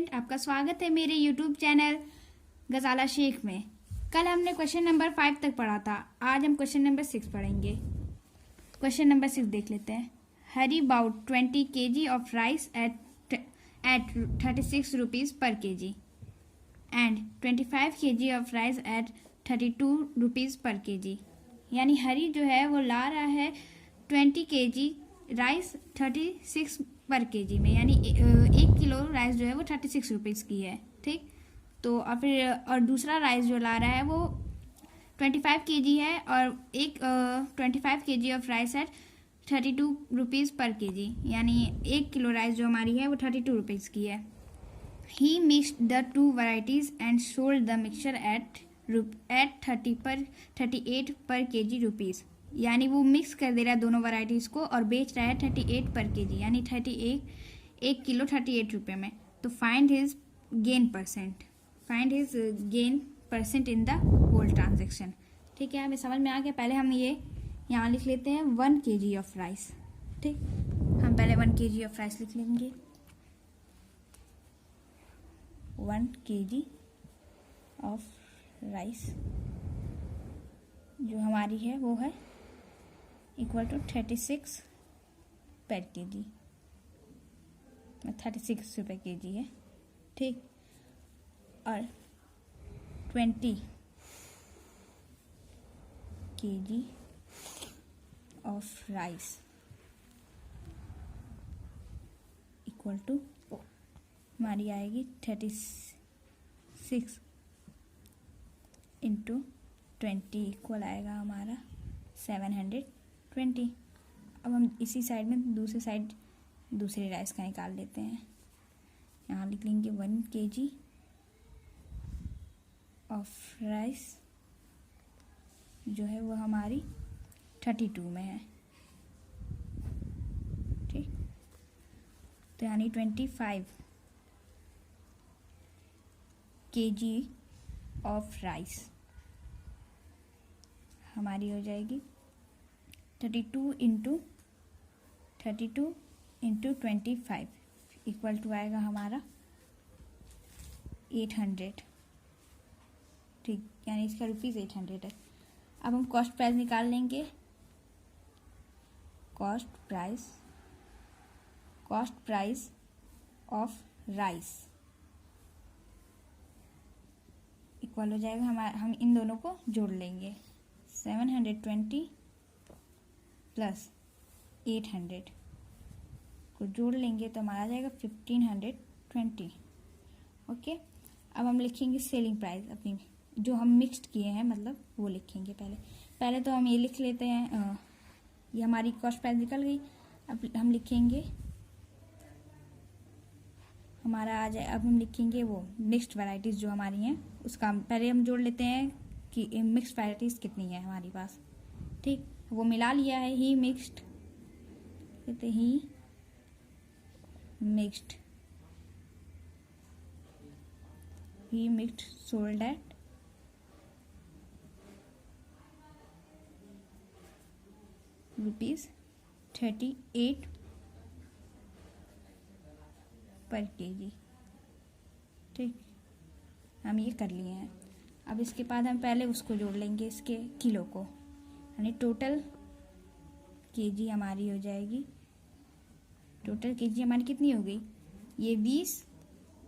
Student, आपका स्वागत है मेरे यूट्यूब चैनल गजाला शेख में। कल हमने क्वेश्चन नंबर 5 तक पढ़ा था। आज हम क्वेश्चन नंबर 6 पढ़ेंगे। क्वेश्चन नंबर 6 देख लेते हैं। Hari bought 20 kg of rice at 36 rupees per kg and 25 kg of rice at 32 rupees per kg। यानी हरी जो है वो ला रहा है 20 kg राइस 36 पर केजी में, यानी 1 किलो राइस जो है वो 36 रुपीज़ की है। ठीक, तो और दूसरा राइस जो ला रहा है वो 25 kg है और 25 kg ऑफ राइस है 32 रुपीज़ पर केजी, यानी 1 किलो राइस जो हमारी है वो 32 रुपीज़ की है। He mixed the two varieties and sold the mixture at 38 per KG rupees. यानी वो मिक्स कर दे रहा है दोनों वैरायटीज़ को और बेच रहा है 38 पर केजी, यानी 1 किलो 38 रुपये में। तो find his gain percent in the whole transaction. ठीक है, हमें समझ में आ गया। पहले हम ये यहाँ लिख लेते हैं 1 kg ऑफ राइस। ठीक, हम पहले 1 kg ऑफ राइस लिख लेंगे। 1 kg ऑफ राइस जो हमारी है वो है इक्वल टू 36 पर केजी, 36 रुपये केजी है। ठीक, और 20 kg of rice equal to हमारी आएगी 36 इंटू 20 इक्वल आएगा हमारा 720। अब हम इसी साइड में दूसरे राइस का निकाल लेते हैं। यहाँ लिख लेंगे 1 kg ऑफ राइस जो है वो हमारी 32 में है। ठीक, तो यानी 25 kg ऑफ राइस हमारी हो जाएगी 32 इंटू 25 इक्वल टू आएगा हमारा 800। ठीक, यानी इसका रुपीज़ 800 है। अब हम कॉस्ट प्राइस निकाल लेंगे। Cost price of rice equal हो जाएगा हम इन दोनों को जोड़ लेंगे। 720 प्लस 800 को जोड़ लेंगे तो हमारा आ जाएगा 1520। ओके, अब हम लिखेंगे सेलिंग प्राइस अपनी जो हम मिक्स्ड किए हैं, मतलब वो लिखेंगे। पहले तो हम ये लिख लेते हैं। ये हमारी कॉस्ट प्राइस निकल गई। अब हम लिखेंगे हमारा आ जाए। अब हम लिखेंगे वो मिक्स्ड वैरायटीज़ जो हमारी हैं उसका पहले हम जोड़ लेते हैं कि मिक्स्ड वैरायटीज़ कितनी है हमारी पास। ठीक, वो मिला लिया है। He mixed sold at ₹38 per KG. ठीक, हम ये कर लिए हैं। अब इसके बाद हम पहले उसको जोड़ लेंगे, इसके किलो को, यानी टोटल केजी हमारी हो जाएगी। टोटल केजी हमारी कितनी हो गई? ये 20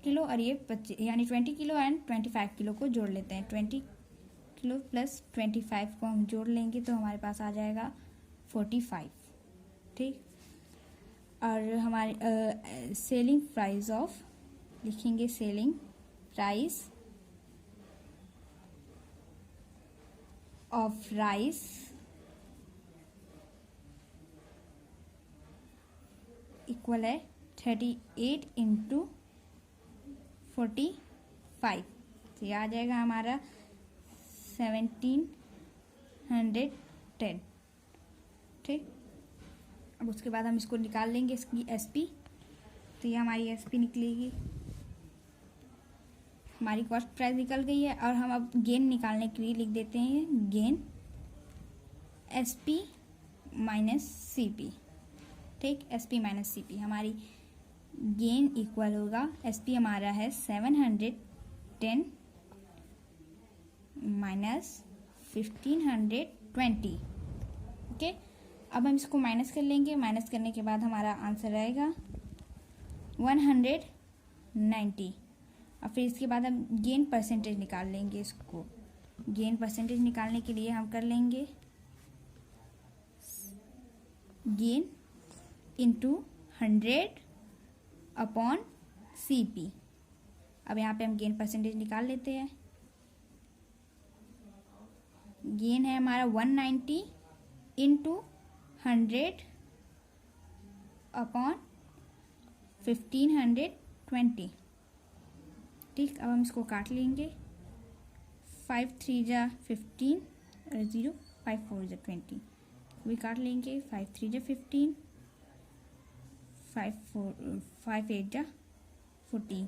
किलो और ये 25, यानी 20 किलो एंड 25 किलो को जोड़ लेते हैं। 20 किलो प्लस 25 को हम जोड़ लेंगे तो हमारे पास आ जाएगा 45। ठीक, और हमारी सेलिंग प्राइस ऑफ लिखेंगे selling price of rice equal है 38 इंटू 45। तो ये आ जाएगा हमारा 1710। ठीक, अब उसके बाद हम इसको निकाल लेंगे, इसकी एसपी। तो ये हमारी एसपी निकलेगी। हमारी कॉस्ट प्राइस निकल गई है और हम अब गेन निकालने के लिए लिख देते हैं गेन एसपी माइनस सीपी। ठीक, एसपी माइनस सीपी हमारी गेन इक्वल होगा, SP हमारा है 710 माइनस 1520। ओके, अब हम इसको माइनस कर लेंगे। माइनस करने के बाद हमारा आंसर आएगा 190। और फिर इसके बाद हम गेन परसेंटेज निकाल लेंगे। इसको गेन परसेंटेज निकालने के लिए हम कर लेंगे गेन इंटू 100 अपॉन CP। अब यहाँ पे हम गेन परसेंटेज निकाल लेते हैं। गेन है हमारा 190 इंटू 100 अपॉन 1520। ठीक, अब हम इसको काट लेंगे। 5 3 जा 15 और 0 5 4 जा 20 भी काट लेंगे। 5 3 जा 15, 5 8 जा 14।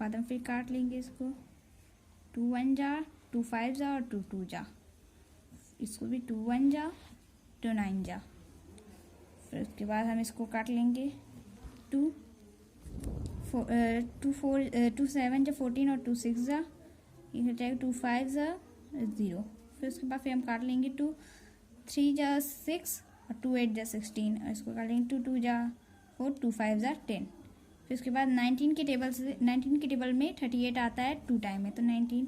बाद हम फिर काट लेंगे इसको। 2 1 जा 2 5 जा और 2 2 जा, इसको भी 2 1 जा 2 9 जा। फिर उसके बाद हम इसको काट लेंगे। 2 7 जा 14 और 2 6 जा, ये हो जाएगा 2 5 जा 0। फिर उसके बाद फिर हम काट लेंगे 2 3 जा 6 और 2 8 जा 16 और इसको काट लेंगे 2 2 जा 4 2 5 जा 10। फिर उसके बाद 19 के टेबल में 38 आता है 2 टाइम में, तो 19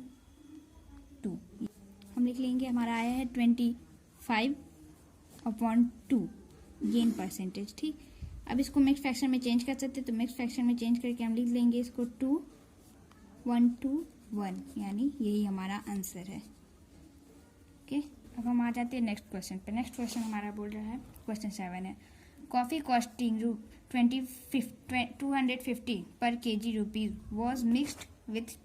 2 हम लिख लेंगे। हमारा आया है 25/2 गेन परसेंटेज। ठीक, अब इसको मिक्स फ्रैक्शन में चेंज कर सकते हैं, तो मिक्स फ्रैक्शन में चेंज करके हम लिख लेंगे इसको 2 1 2 1, यानी यही हमारा आंसर है। ओके, अब हम आ जाते हैं नेक्स्ट क्वेश्चन पे। नेक्स्ट क्वेश्चन हमारा बोल रहा है, क्वेश्चन 7 है, कॉफ़ी कॉस्टिंग 250 पर kg rupees was mixed with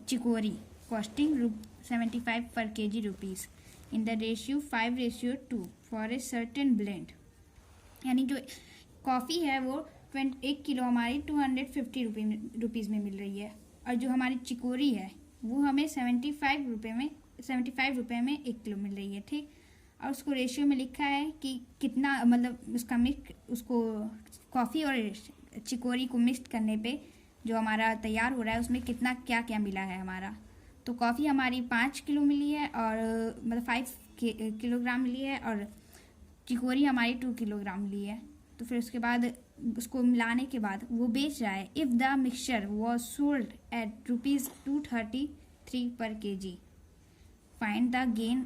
chicory costing 75 पर kg rupees in the ratio 5:2 for a certain blend. यानी जो कॉफ़ी है वो 1 किलो हमारी 250 रुपीज़ में मिल रही है, और जो हमारी चिकोरी है वो हमें 75 रुपये में 1 किलो मिल रही है। ठीक, और उसको रेशियो में लिखा है कि कितना, मतलब उसको कॉफ़ी और चिकोरी को मिक्स करने पे जो हमारा तैयार हो रहा है उसमें कितना क्या क्या मिला है हमारा। तो कॉफ़ी हमारी 5 किलो मिली है, और मतलब 5 किलोग्राम मिली है, और चिकोरी हमारी 2 किलोग्राम मिली है। तो फिर उसके बाद उसको मिलाने के बाद वो बेच रहा है, if the mixture was sold at ₹233 पर kg फाइंड द गेन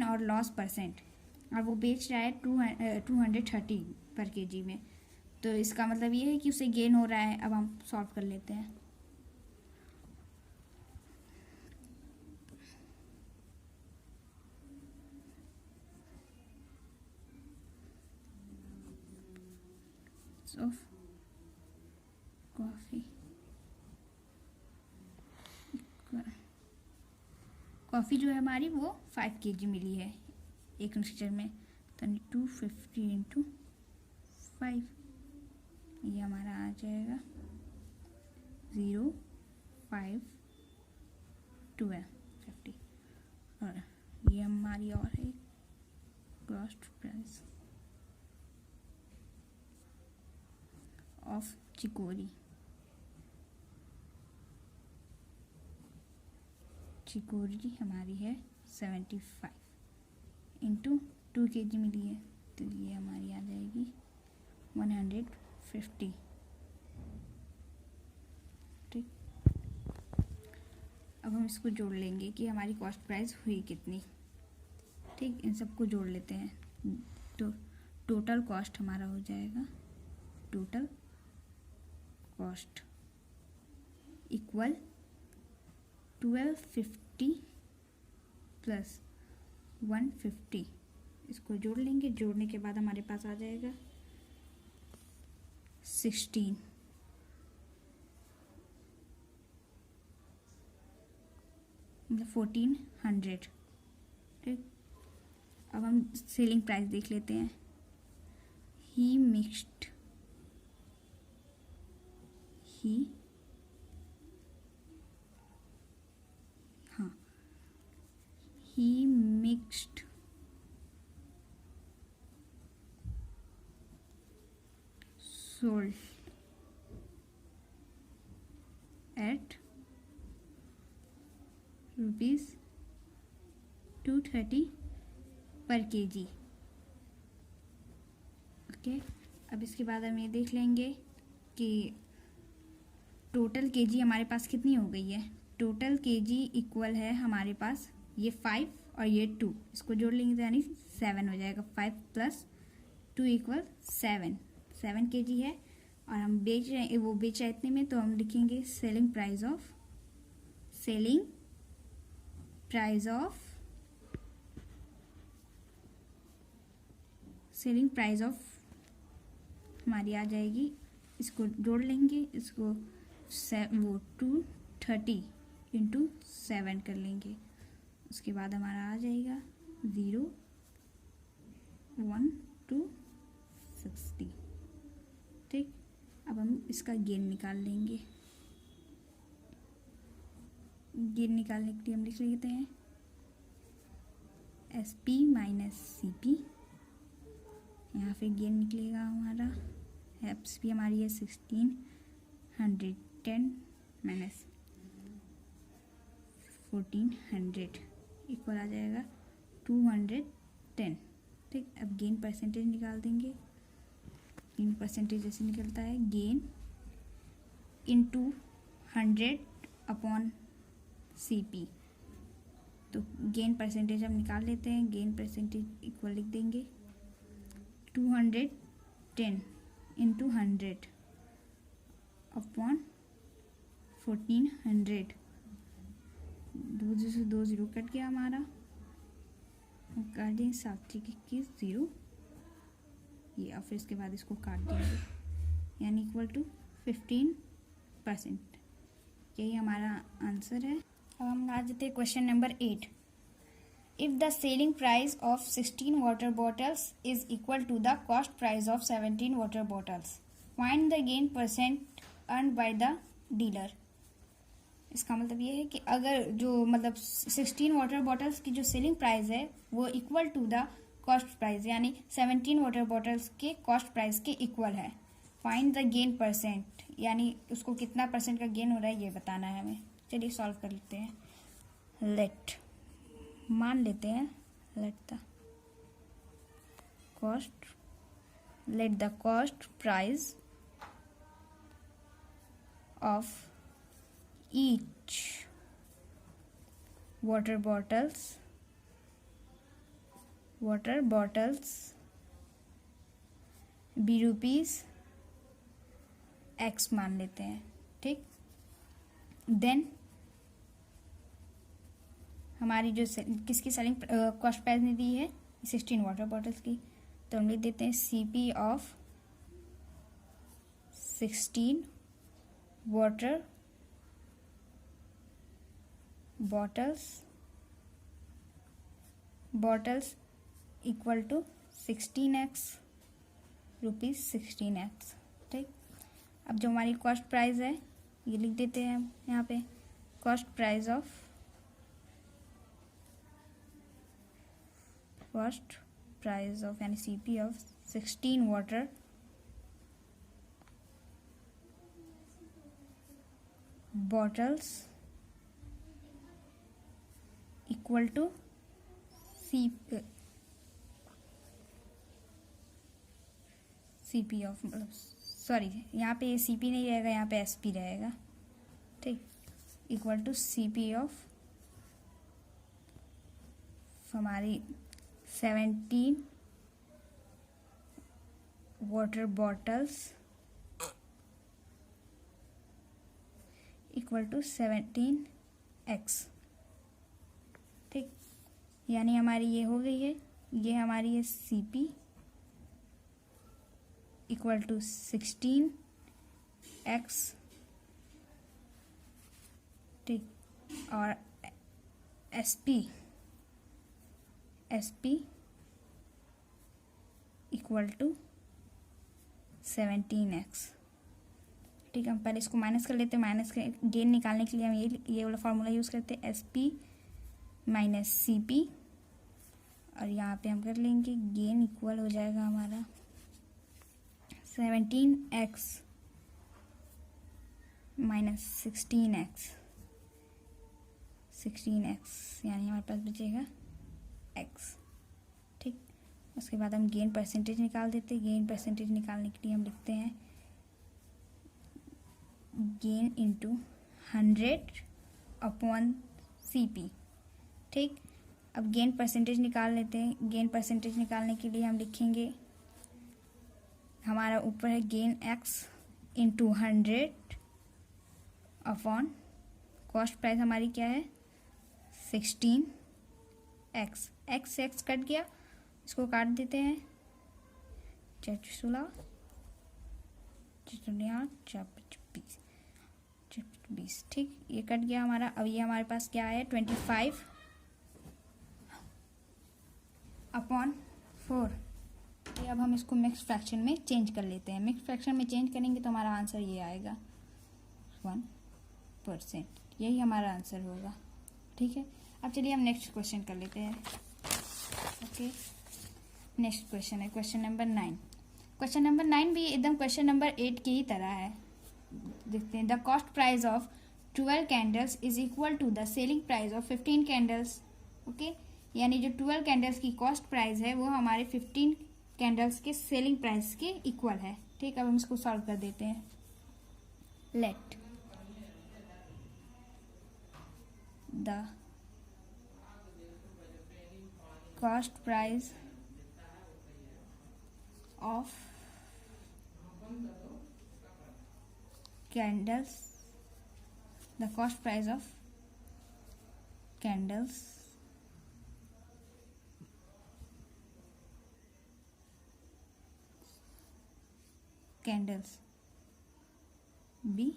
और लॉस परसेंट। और वो बेच रहा है 230 पर kg में, तो इसका मतलब ये है कि उसे गेन हो रहा है। अब हम सॉल्व कर लेते हैं। ऑफ कॉफ़ी जो है हमारी वो 5 kg मिली है एक मिक्सचर में, तो 250 इंटू 5, ये हमारा आ जाएगा 0 5 12 50। और ये हमारी और है cost price of chicory. Chicory हमारी है 75 इंटू 2 kg मिली है, तो ये हमारी आ जाएगी 150। ठीक, अब हम इसको जोड़ लेंगे कि हमारी कॉस्ट प्राइस हुई कितनी। ठीक, इन सबको जोड़ लेते हैं, तो टोटल कॉस्ट हमारा हो जाएगा, टोटल कॉस्ट इक्वल 1250 प्लस 150। इसको जोड़ लेंगे, जोड़ने के बाद हमारे पास आ जाएगा 16, मतलब 1400। ठीक, अब हम सेलिंग प्राइस देख लेते हैं। He mixed sold at rupees 230 per kg। Okay, अब इसके बाद हम ये देख लेंगे कि टोटल केजी हमारे पास कितनी हो गई है। टोटल केजी इक्वल है हमारे पास ये 5 और ये 2, इसको जोड़ लेंगे तो यानी 7 हो जाएगा। 5 + 2 = 7 केजी है, और हम बेच रहे हैं, वो बेच रहे इतने में, तो हम लिखेंगे सेलिंग प्राइस ऑफ हमारी आ जाएगी। इसको जोड़ लेंगे, इसको वो 230 × 7 कर लेंगे। उसके बाद हमारा आ जाएगा 0, 1 to 60। ठीक, अब हम इसका गेन निकाल लेंगे। गेन निकालने के लिए हम लिख लेते हैं SP - CP। यहाँ पे गेन निकलेगा हमारा, SP हमारी है 1610 - 1400 इक्वल आ जाएगा 210। ठीक, अब गेन परसेंटेज निकाल देंगे। गेन परसेंटेज ऐसे निकलता है, गेन × 100/CP। तो गेन परसेंटेज हम निकाल लेते हैं। गेन परसेंटेज इक्वल लिख देंगे 210 × 100/1400। 2 से 2 0 कट गया हमारा, काट देंगे 7 × 21 0 ये, और फिर इसके बाद इसको काट देंगे, यानी इक्वल टू 15%। यही हमारा आंसर है। अब हम आ जाते हैं question number 8। If the selling price of 16 water bottles is equal to the cost price of 17 water bottles, find the gain percent earn by the dealer. इसका मतलब ये है कि अगर जो 16 वाटर बॉटल्स की जो सेलिंग प्राइस है वो equal to the cost price, यानी 17 वाटर बॉटल्स के कॉस्ट प्राइस के इक्वल है। फाइंड द गेन परसेंट, यानी उसको कितना परसेंट का गेन हो रहा है ये बताना है हमें। चलिए सॉल्व कर लेते हैं। लेट मान लेते हैं, let the cost price of each water bottles be rupees X मान लेते हैं। ठीक, देन हमारी जो किसकी सेलिंग कॉस्ट प्राइस ने दी है 16 वाटर बॉटल्स की, तो हम लिख देते हैं CP of 16 water bottles equal to 16x rupees 16x। ठीक, अब जो हमारी कॉस्ट प्राइस है ये लिख देते हैं हम यहाँ पे, कॉस्ट प्राइस ऑफ यानी CP of 16 water bottles equal to CP of, sorry यहाँ पे CP नहीं रहेगा, यहाँ पे SP रहेगा। ठीक, इक्वल टू CP ऑफ हमारी 17 water bottles equal to 17x। ठीक, यानी हमारी ये हो गई है, ये हमारी है CP इक्वल टू 16x। ठीक, और SP इक्वल टू 17x। ठीक है, हम पहले इसको माइनस कर लेते हैं। माइनस के गेन निकालने के लिए हम ये वाला फार्मूला यूज़ करते हैं, SP - CP, और यहाँ पे हम कर लेंगे गेन इक्वल हो जाएगा हमारा 17x माइनस 16x, 16x यानी हमारे पास बचेगा x। ठीक, उसके बाद हम गेन परसेंटेज निकाल देते हैं। गेन परसेंटेज निकालने के लिए हम लिखते हैं गेन इंटू 100 अपॉन CP। ठीक, अब गेन परसेंटेज निकाल लेते हैं। गेन परसेंटेज निकालने के लिए हम लिखेंगे, हमारा ऊपर है gain x into 100 upon cost price हमारी क्या है 16x। x कट गया, इसको काट देते हैं, 16 20। ठीक, ये कट गया हमारा। अब ये हमारे पास क्या है 25 अपॉन 4। ये अब हम इसको मिक्स फ्रैक्शन में चेंज कर लेते हैं। मिक्स फ्रैक्शन में चेंज करेंगे तो हमारा आंसर ये आएगा 1%। यही हमारा आंसर होगा। ठीक है, अब चलिए हम नेक्स्ट क्वेश्चन कर लेते हैं। ओके, नेक्स्ट क्वेश्चन है क्वेश्चन नंबर 9। क्वेश्चन नंबर 9 भी एकदम क्वेश्चन नंबर 8 की ही तरह है। देखते हैं, the cost price of 12 candles is equal to the selling price of 15 candles. Okay, यानी जो 12 कैंडल्स की कॉस्ट प्राइस है वो हमारे 15 कैंडल्स के सेलिंग प्राइस के इक्वल है। ठीक, अब हम इसको सॉल्व कर देते हैं। Let the cost price of candles, the cost price of candles be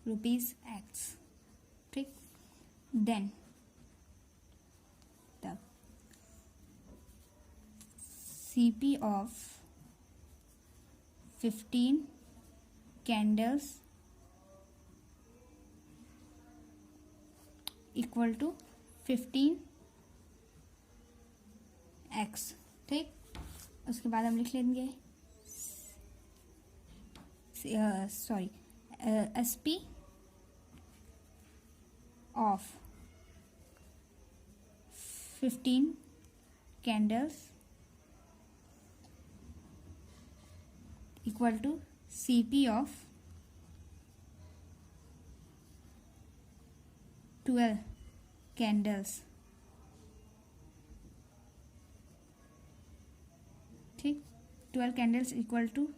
rupees X. ठीक, then the CP of 15 candles equal to 15x। ठीक, उसके बाद हम लिख लेंगे SP of 15 candles equal to CP of 12 candles. ठीक, 12 कैंडल्स इक्वल टू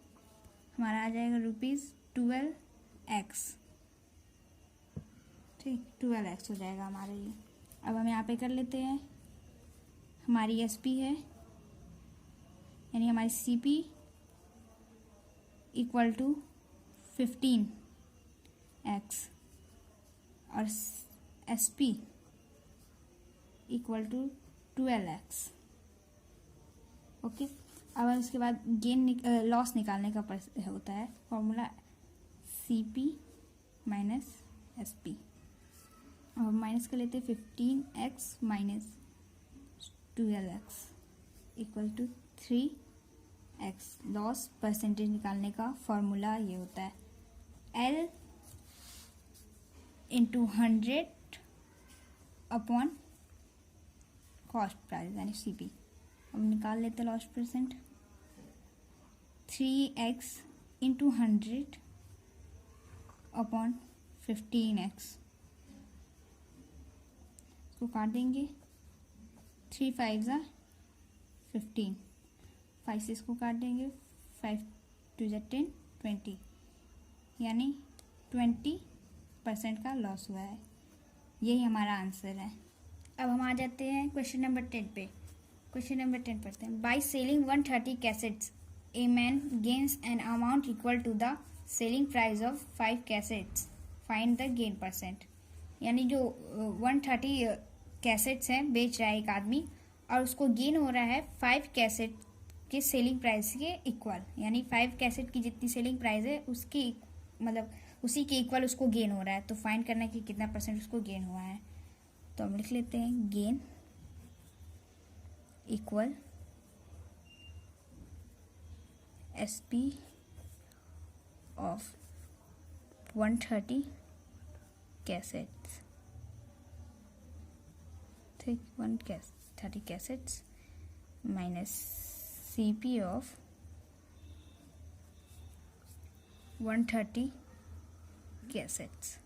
हमारा आ जाएगा ₹12x। ठीक, 12x हो जाएगा हमारा ये। अब हम यहाँ पे कर लेते हैं, हमारी SP है यानी हमारी CP इक्वल टू 15x और SP equal to 12x। Okay, अब उसके बाद गेन लॉस निकालने का होता है फॉर्मूला CP माइनस SP। अब माइनस कर लेते हैं 15x minus 12x equal to 3x। Loss percentage निकालने का फॉर्मूला ये होता है L into 100 upon cost price यानी CP। अब निकाल लेते हैं loss percent 3x into 100 upon 15x। इसको काट देंगे, 3 5 15, 5 से इसको काट देंगे, 5 2 10 20 यानी 20% का लॉस हुआ है। यही हमारा आंसर है। अब हम आ जाते हैं क्वेश्चन नंबर 10 पे। क्वेश्चन नंबर 10 पढ़ते हैं। By selling 130 cassettes a man gains an amount equal to the selling price of 5 cassettes, find the gain percent. यानी जो 130 कैसेट्स हैं बेच रहा है एक आदमी और उसको गेन हो रहा है 5 कैसेट के सेलिंग प्राइस के इक्वल, यानी 5 कैसेट की जितनी सेलिंग प्राइस है उसकी मतलब उसी के इक्वल उसको गेन हो रहा है। तो फाइंड करना कि कितना परसेंट उसको गेन हुआ है। तो हम लिख लेते हैं gain equal SP of 130 cassettes. ठीक, 130 cassettes minus CP of 130 cassettes.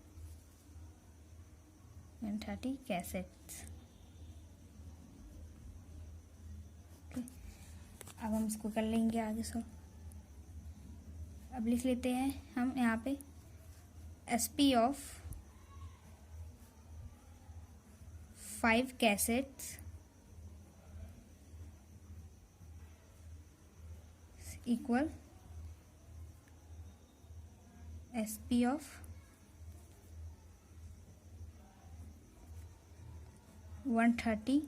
130 cassettes. अब हम इसको कर लेंगे आगे सो। अब लिख लेते हैं हम यहाँ पे SP of 5 cassettes equal SP of 130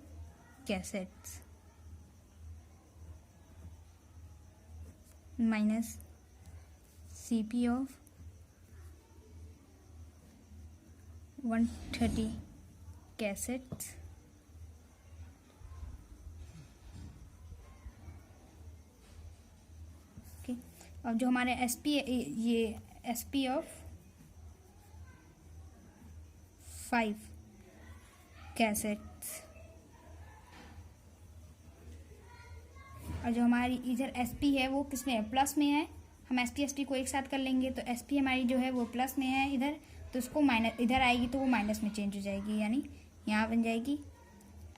cassettes minus CP of 130 cassettes okay. अब जो हमारे ये SP ऑफ 5 कैसेट्स और जो हमारी इधर SP है वो किस में है, प्लस में है। हम SP को एक साथ कर लेंगे तो SP हमारी जो है वो प्लस में है इधर, तो उसको माइनस इधर आएगी तो वो माइनस में चेंज हो जाएगी, यानी यहाँ बन जाएगी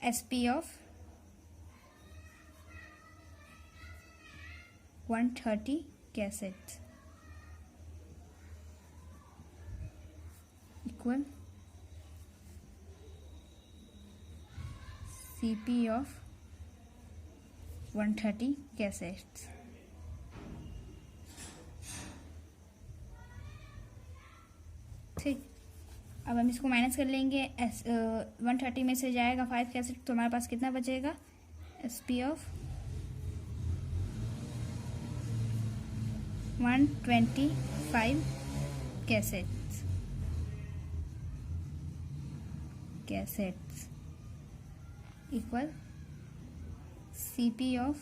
SP of 130 cassettes equal CP of 130 cassettes. ठीक, अब हम इसको माइनस कर लेंगे। 130 में से जाएगा 5 कैसेट तो हमारे पास कितना बचेगा, SP of 125 cassettes equal CP of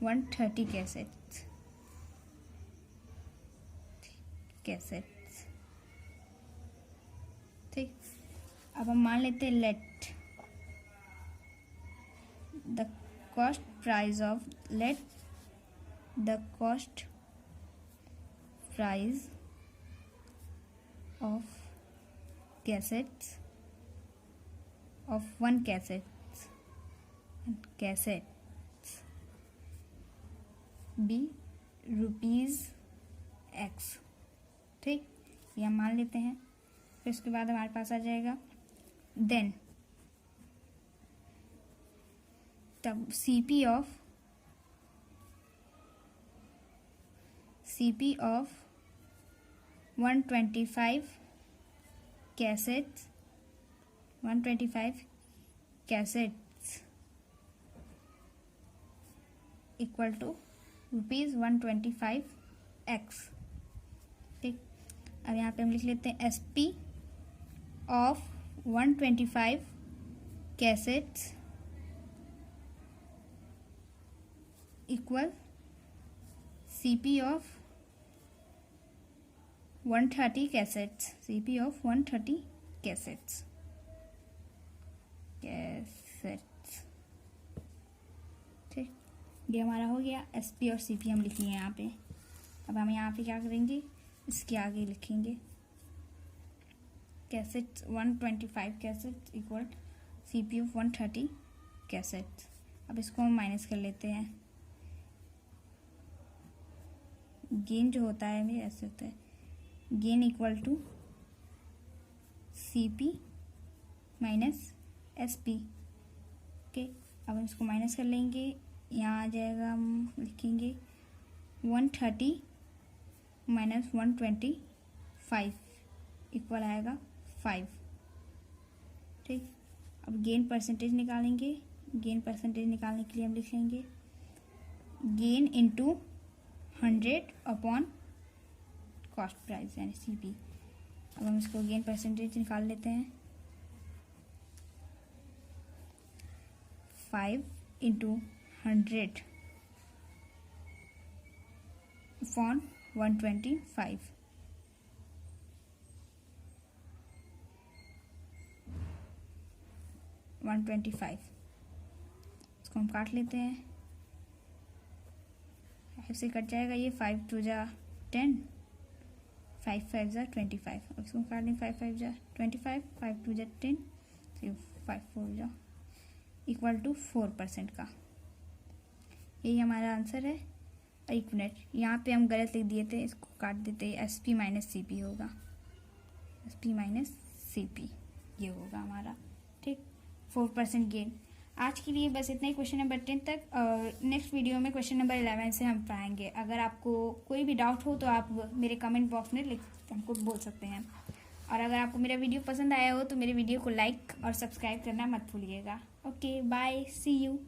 130 cassettes. ठीक, अब हम मान लेते हैं let the cost price of cassettes of 1 cassettes be ₹X। ठीक, ये हम मान लेते हैं। फिर उसके बाद हमारे पास आ जाएगा देन तब CP ऑफ 125 cassettes इक्वल टू ₹125X। ठीक, अब यहाँ पे हम लिख लेते हैं SP of 125 cassettes equal CP of 130 cassettes। CP of 130 cassettes। ठीक, ये हमारा हो गया। SP और CP हम लिख लिए यहाँ पे। अब हम यहाँ पे क्या करेंगे, इसके आगे लिखेंगे cassettes 125 cassettes equal CP of 130 cassettes. अब इसको हम माइनस कर लेते हैं। गेन जो होता है मेरे ऐसे होता है, gain equal to CP minus SP। Okay, अब हम इसको माइनस कर लेंगे। यहाँ आ जाएगा, हम लिखेंगे 130 माइनस 125 इक्वल आएगा 5। ठीक, अब गेन परसेंटेज निकालेंगे। गेन परसेंटेज निकालने के लिए हम लिखेंगे gain into 100 upon cost price यानी CP। अब हम इसको गेन परसेंटेज निकाल लेते हैं। 5 इंटू 100 अपॉन 125। इसको हम काट लेते हैं, 5 से कट जाएगा ये, 5 2 जा 10, 5 5 जा 25। अब इसको काट लें, 5 5 जा 25, 5 2 जा 10, 5 4 जा इक्वल टू 4% का। यही हमारा आंसर है। एक मिनट, यहाँ पे हम गलत लिख दिए थे, इसको काट देते, SP माइनस CP होगा, SP माइनस CP ये होगा हमारा, ठीक, 4% गेन। आज के लिए बस इतना ही क्वेश्चन नंबर 10 तक, और नेक्स्ट वीडियो में क्वेश्चन नंबर 11 से हम पढ़ाएंगे। अगर आपको कोई भी डाउट हो तो आप मेरे कमेंट बॉक्स में लिख हमको बोल सकते हैं। और अगर आपको मेरा वीडियो पसंद आया हो तो मेरे वीडियो को लाइक और सब्सक्राइब करना मत भूलिएगा। Okay bye, see you.